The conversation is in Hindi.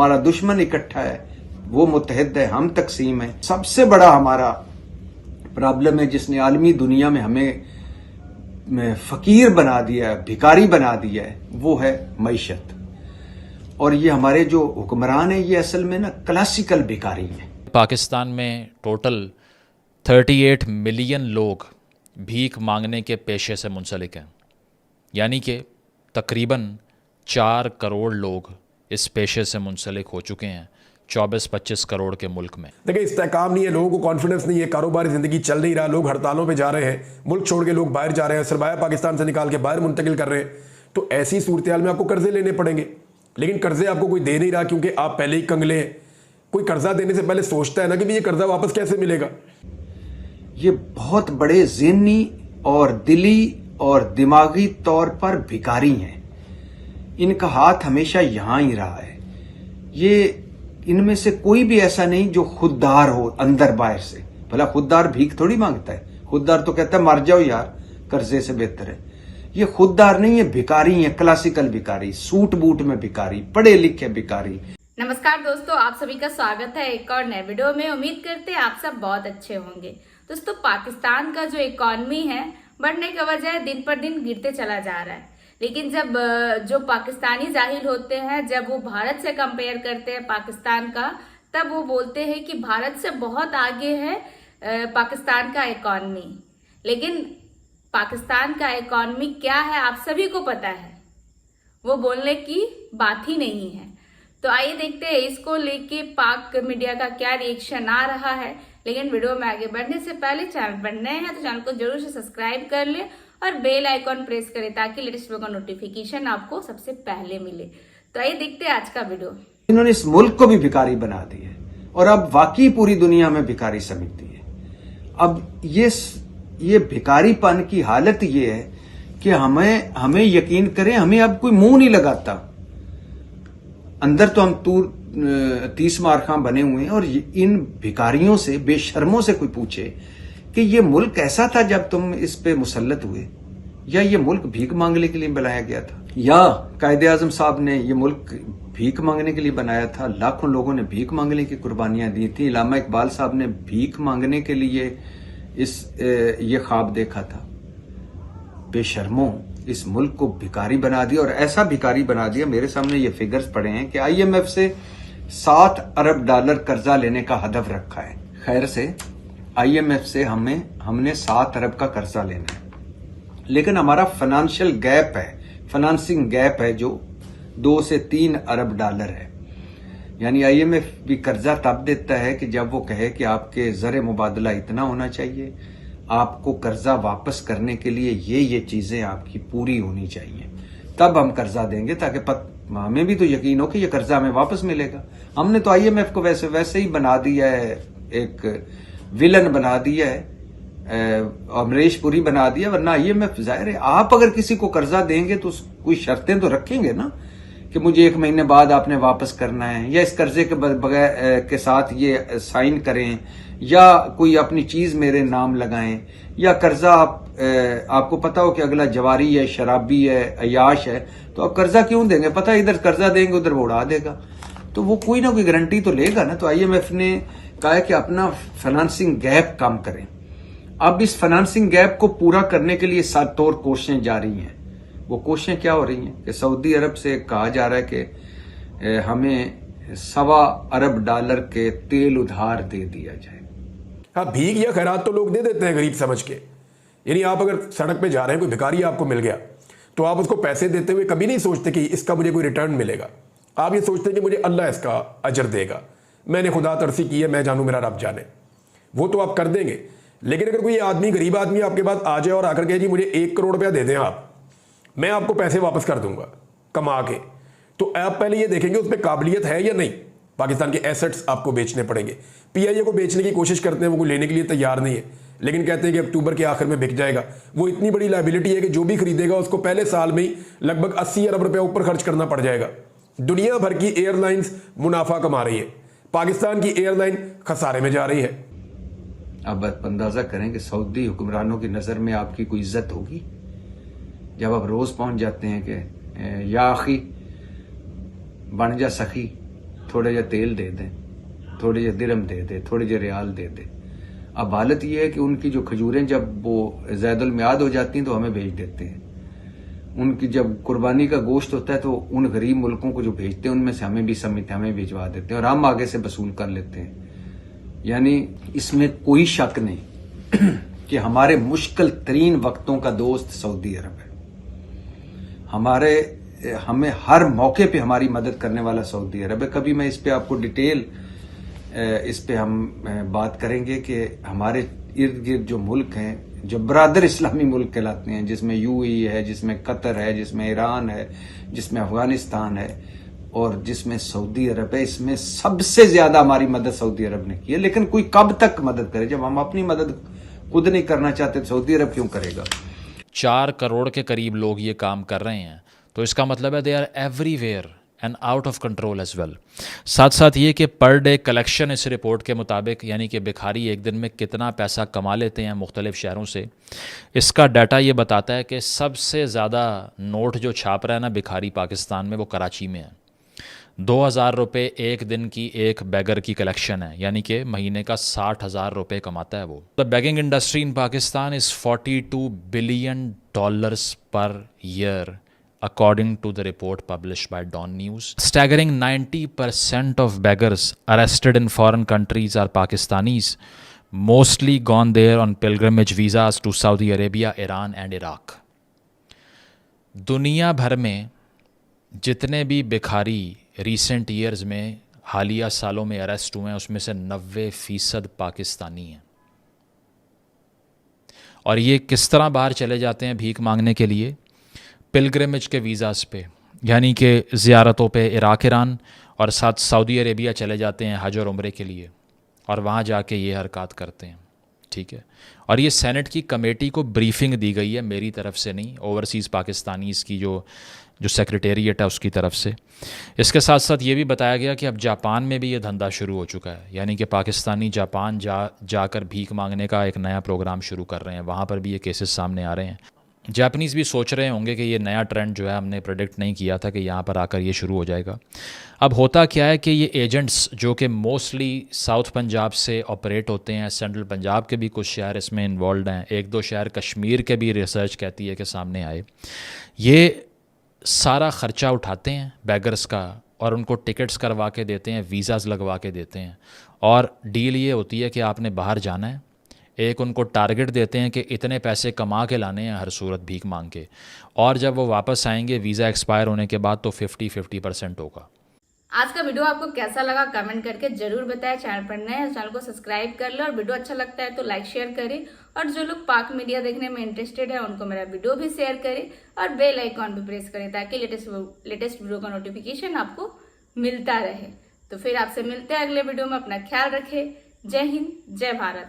हमारा दुश्मन इकट्ठा है, वो मुत्तहिद है, हम तकसीम है। सबसे बड़ा हमारा प्रॉब्लम है जिसने आलमी दुनिया में हमें फकीर बना दिया है, भिखारी बना दिया है, वो है मईशत। और ये हमारे जो हुक्मरान है ये असल में ना क्लासिकल भिखारी हैं। पाकिस्तान में टोटल 38 मिलियन लोग भीख मांगने के पेशे से मुंसलिक हैं, यानी कि तकरीबन 4 करोड़ लोग इस पेशे से मुंसलिक हो चुके हैं 24-25 करोड़ के मुल्क में। देखिए, इस्तेकाम नहीं है, लोगों को कॉन्फिडेंस नहीं है, कारोबारी ज़िंदगी चल नहीं रहा, लोग हड़तालों पे जा रहे हैं, मुल्क छोड़ के लोग बाहर जा रहे हैं, सरमाया पाकिस्तान से निकाल के बाहर मुंतकिल कर रहे हैं। तो ऐसी सूरत हाल में आपको कर्जे लेने पड़ेंगे, लेकिन कर्जे आपको कोई दे नहीं रहा क्योंकि आप पहले ही कंगले हैं। कोई कर्जा देने से पहले सोचता है ना कि भी ये कर्जा वापस कैसे मिलेगा। ये बहुत बड़े ज़हनी और दिली और दिमागी तौर पर भिखारी हैं। इनका हाथ हमेशा यहां ही रहा है। ये इनमें से कोई भी ऐसा नहीं जो खुददार हो अंदर बाहर से। भला खुददार भीख थोड़ी मांगता है, खुददार तो कहता है मर जाओ यार, कर्जे से बेहतर है। ये खुददार नहीं है, भिखारी है, क्लासिकल भिखारी, सूट बूट में भिखारी, पढ़े लिखे भिखारी। नमस्कार दोस्तों, आप सभी का स्वागत है एक और नए वीडियो में। उम्मीद करते हैं आप सब बहुत अच्छे होंगे। दोस्तों, पाकिस्तान का जो इकॉनमी है बढ़ने के बजाय दिन पर दिन गिरते चला जा रहा है। लेकिन जब जो पाकिस्तानी जाहिल होते हैं, जब वो भारत से कंपेयर करते हैं पाकिस्तान का, तब वो बोलते हैं कि भारत से बहुत आगे है पाकिस्तान का इकॉनमी। लेकिन पाकिस्तान का इकॉनमी क्या है आप सभी को पता है, वो बोलने की बात ही नहीं है। तो आइए देखते हैं इसको लेके पाक मीडिया का क्या रिएक्शन आ रहा है। लेकिन वीडियो में आगे बढ़ने से पहले चैनल पर नए हैं तो चैनल को जरूर से सब्सक्राइब कर ले और बेल आइकॉन प्रेस करें ताकि लेटेस्ट वीडियो का नोटिफिकेशन आपको सबसे पहले मिले। तो आइए देखते हैं आज का वीडियो। इन्होंने इस मुल्क को भी भिखारी बना दी है और अब वाकई पूरी दुनिया में भिखारी समझती है। अब ये भिखारीपन की हालत ये है कि हमें यकीन करें, हमें अब कोई मुंह नहीं लगाता। अंदर तो हम 30 मार खां बने हुए हैं और इन भिखारियों से, बेशर्मों से कोई पूछे कि ये मुल्क ऐसा था जब तुम इस पे मुसल्लत हुए, या ये मुल्क भीख मांगने के लिए बनाया गया था, या कायदे आजम साहब ने ये मुल्क भीख मांगने के लिए बनाया था। लाखों लोगों ने भीख मांगने की कुर्बानियां दी थी। इलामा इकबाल साहब ने भीख मांगने के लिए ये ख्वाब देखा था। बेशर्मों, इस मुल्क को भिखारी बना दिया और ऐसा भिखारी बना दिया, मेरे सामने ये फिगर्स पड़े हैं कि IMF से 7 अरब डॉलर कर्जा लेने का हदफ रखा है। खैर से IMF से हमने 7 अरब का कर्जा लेना है, लेकिन हमारा फाइनेंशियल गैप है, फाइनेंसिंग गैप है जो 2 से 3 अरब डॉलर है। यानी IMF भी कर्जा तब देता है कि जब वो कहे कि आपके ज़र मुबादला इतना होना चाहिए, आपको कर्जा वापस करने के लिए ये चीजें आपकी पूरी होनी चाहिए, तब हम कर्जा देंगे, ताकि हमें भी तो यकीन हो कि ये कर्जा हमें वापस मिलेगा। हमने तो IMF को वैसे ही बना दिया है, एक विलन बना दिया है, अमरीश पुरी बना दिया। वरना IMF, जाहिर है आप अगर किसी को कर्जा देंगे तो कोई शर्तें तो रखेंगे ना कि मुझे 1 महीने बाद आपने वापस करना है, या इस कर्जे के बगैर के साथ ये साइन करें, या कोई अपनी चीज मेरे नाम लगाएं, या कर्जा आपको पता हो कि अगला जवारी है, शराबी है, अयाश है, तो आप कर्जा क्यों देंगे? पता है इधर कर्जा देंगे उधर वो उड़ा देगा, तो वो कोई ना कोई गारंटी तो लेगा ना। तो IMF ने कहा है कि अपना फाइनेंसिंग गैप कम करें। अब इस फाइनेंसिंग गैप को पूरा करने के लिए 7 और कोशिशें जारी हैं। वो कोशिशें क्या हो रही हैं कि सऊदी अरब से कहा जा रहा है कि हमें 1.25 अरब डॉलर के तेल उधार दे दिया जाए। हाँ, भीख या खैरात तो लोग दे देते हैं गरीब समझ के। यानी आप अगर सड़क पे जा रहे हैं, कोई भिखारी आपको मिल गया, तो आप उसको पैसे देते हुए कभी नहीं सोचते कि इसका मुझे कोई रिटर्न मिलेगा। आप ये सोचते हैं कि मुझे अल्लाह इसका अजर देगा, मैंने खुदा तरसी की है, मैं जानू मेरा रब जाने। वो तो आप कर देंगे। लेकिन अगर कोई आदमी, गरीब आदमी आपके पास आ जाए और आकर कहे जी मुझे 1 करोड़ रुपया दे दें आप, मैं आपको पैसे वापस कर दूंगा कमा के, तो आप पहले ये देखेंगे उस पर काबिलियत है या नहीं। पाकिस्तान के एसेट्स आपको बेचने पड़ेंगे। PIA को बेचने की कोशिश करते हैं, वो कोई लेने के लिए तैयार नहीं है, लेकिन कहते हैं कि अक्टूबर के आखिर में बिक जाएगा। वो इतनी बड़ी लायबिलिटी है कि जो भी खरीदेगा उसको पहले साल में ही लगभग 80 अरब रुपया ऊपर खर्च करना पड़ जाएगा। दुनिया भर की एयरलाइंस मुनाफा कमा रही है, पाकिस्तान की एयरलाइन खसारे में जा रही है। अब अंदाजा करें कि सऊदी हुक्मरानों की नजर में आपकी कोई इज्जत होगी जब आप रोज पहुंच जाते हैं कि या आखी बन जा सखी, थोड़े जा तेल दे दें, थोड़े जा दिरहम दे दें, थोड़े जा रियाल दे दें। अब हालत ये है कि उनकी जो खजूरें जब वो ज़ैदुल मियाद हो जाती हैं तो हमें भेज देते हैं। उनकी जब कुर्बानी का गोश्त होता है तो उन गरीब मुल्कों को जो भेजते हैं उनमें से हमें भी समित हमें भिजवा देते हैं और हम आगे से वसूल कर लेते हैं। यानी इसमें कोई शक नहीं कि हमारे मुश्किल तरीन वक्तों का दोस्त सऊदी अरब है। हमें हर मौके पे हमारी मदद करने वाला सऊदी अरब है। कभी मैं इस पे आपको डिटेल इस पे हम बात करेंगे कि हमारे इर्द गिर्द जो मुल्क हैं जो बरादर इस्लामी मुल्क कहलाते हैं, जिसमें यूएई है, जिसमें कतर है, जिसमें ईरान है, जिसमें अफगानिस्तान है और जिसमें सऊदी अरब है, इसमें सबसे ज्यादा हमारी मदद सऊदी अरब ने की है। लेकिन कोई कब तक मदद करे? जब हम अपनी मदद खुद नहीं करना चाहते तो सऊदी अरब क्यों करेगा? 4 करोड़ के करीब लोग ये काम कर रहे हैं, तो इसका मतलब है they are everywhere and out of control as well. साथ साथ ये कि पर डे कलेक्शन इस रिपोर्ट के मुताबिक, यानी कि भिखारी एक दिन में कितना पैसा कमा लेते हैं मुख्तलिफ शहरों से, इसका डाटा ये बताता है कि सबसे ज़्यादा नोट जो छाप रहा है ना भिखारी पाकिस्तान में, वो कराची में है। 2000 रुपये एक दिन की एक बैगर की कलेक्शन है, यानी कि महीने का 60,000 रुपये कमाता है वो। The bagging industry in Pakistan is $42 billion per year according to the report published by Dawn News. Staggering 90% of beggars arrested in foreign countries are Pakistanis, mostly gone there on pilgrimage visas to Saudi Arabia, Iran and Iraq. दुनिया भर में जितने भी भिखारी रिसेंट ईयर्स में हालिया सालों में अरेस्ट हुए हैं उसमें से 90% पाकिस्तानी हैं। और ये किस तरह बाहर चले जाते हैं भीख मांगने के लिए? पिलग्रिमेज के वीज़ास पे, यानी कि ज़ियारतों पे इराक, ईरान और साथ सऊदी अरेबिया चले जाते हैं हज और उम्रे के लिए और वहाँ जाके ये हरकत करते हैं। ठीक है, और ये सेनेट की कमेटी को ब्रीफिंग दी गई है, मेरी तरफ से नहीं, ओवरसीज़ पाकिस्तानीज़ की जो सेक्रेटेरिएट है उसकी तरफ से। इसके साथ साथ ये भी बताया गया कि अब जापान में भी ये धंधा शुरू हो चुका है, यानी कि पाकिस्तानी जापान जाकर भीख मांगने का एक नया प्रोग्राम शुरू कर रहे हैं। वहाँ पर भी ये केसेस सामने आ रहे हैं। जापानीज़ भी सोच रहे होंगे कि ये नया ट्रेंड जो है हमने प्रेडिक्ट नहीं किया था कि यहाँ पर आकर ये शुरू हो जाएगा। अब होता क्या है कि ये एजेंट्स जो कि मोस्टली साउथ पंजाब से ऑपरेट होते हैं, सेंट्रल पंजाब के भी कुछ शहर इसमें इन्वॉल्व हैं, 1-2 शहर कश्मीर के भी रिसर्च कहती है कि सामने आए, ये सारा ख़र्चा उठाते हैं बैगर्स का और उनको टिकट्स करवा के देते हैं, वीज़ाज़ लगवा के देते हैं। और डील ये होती है कि आपने बाहर जाना है, एक उनको टारगेट देते हैं कि इतने पैसे कमा के लाने हैं हर सूरत भीख मांग के, और जब वो वापस आएंगे वीज़ा एक्सपायर होने के बाद तो 50% होगा। आज का वीडियो आपको कैसा लगा कमेंट करके जरूर बताएं। चैनल पर नए हैं, चैनल को सब्सक्राइब कर लो और वीडियो अच्छा लगता है तो लाइक शेयर करें। और जो लोग पाक मीडिया देखने में इंटरेस्टेड है उनको मेरा वीडियो भी शेयर करें और बेल आइकॉन भी प्रेस करें ताकि लेटेस्ट वीडियो का नोटिफिकेशन आपको मिलता रहे। तो फिर आपसे मिलते हैं अगले वीडियो में। अपना ख्याल रखें। जय हिंद, जय भारत।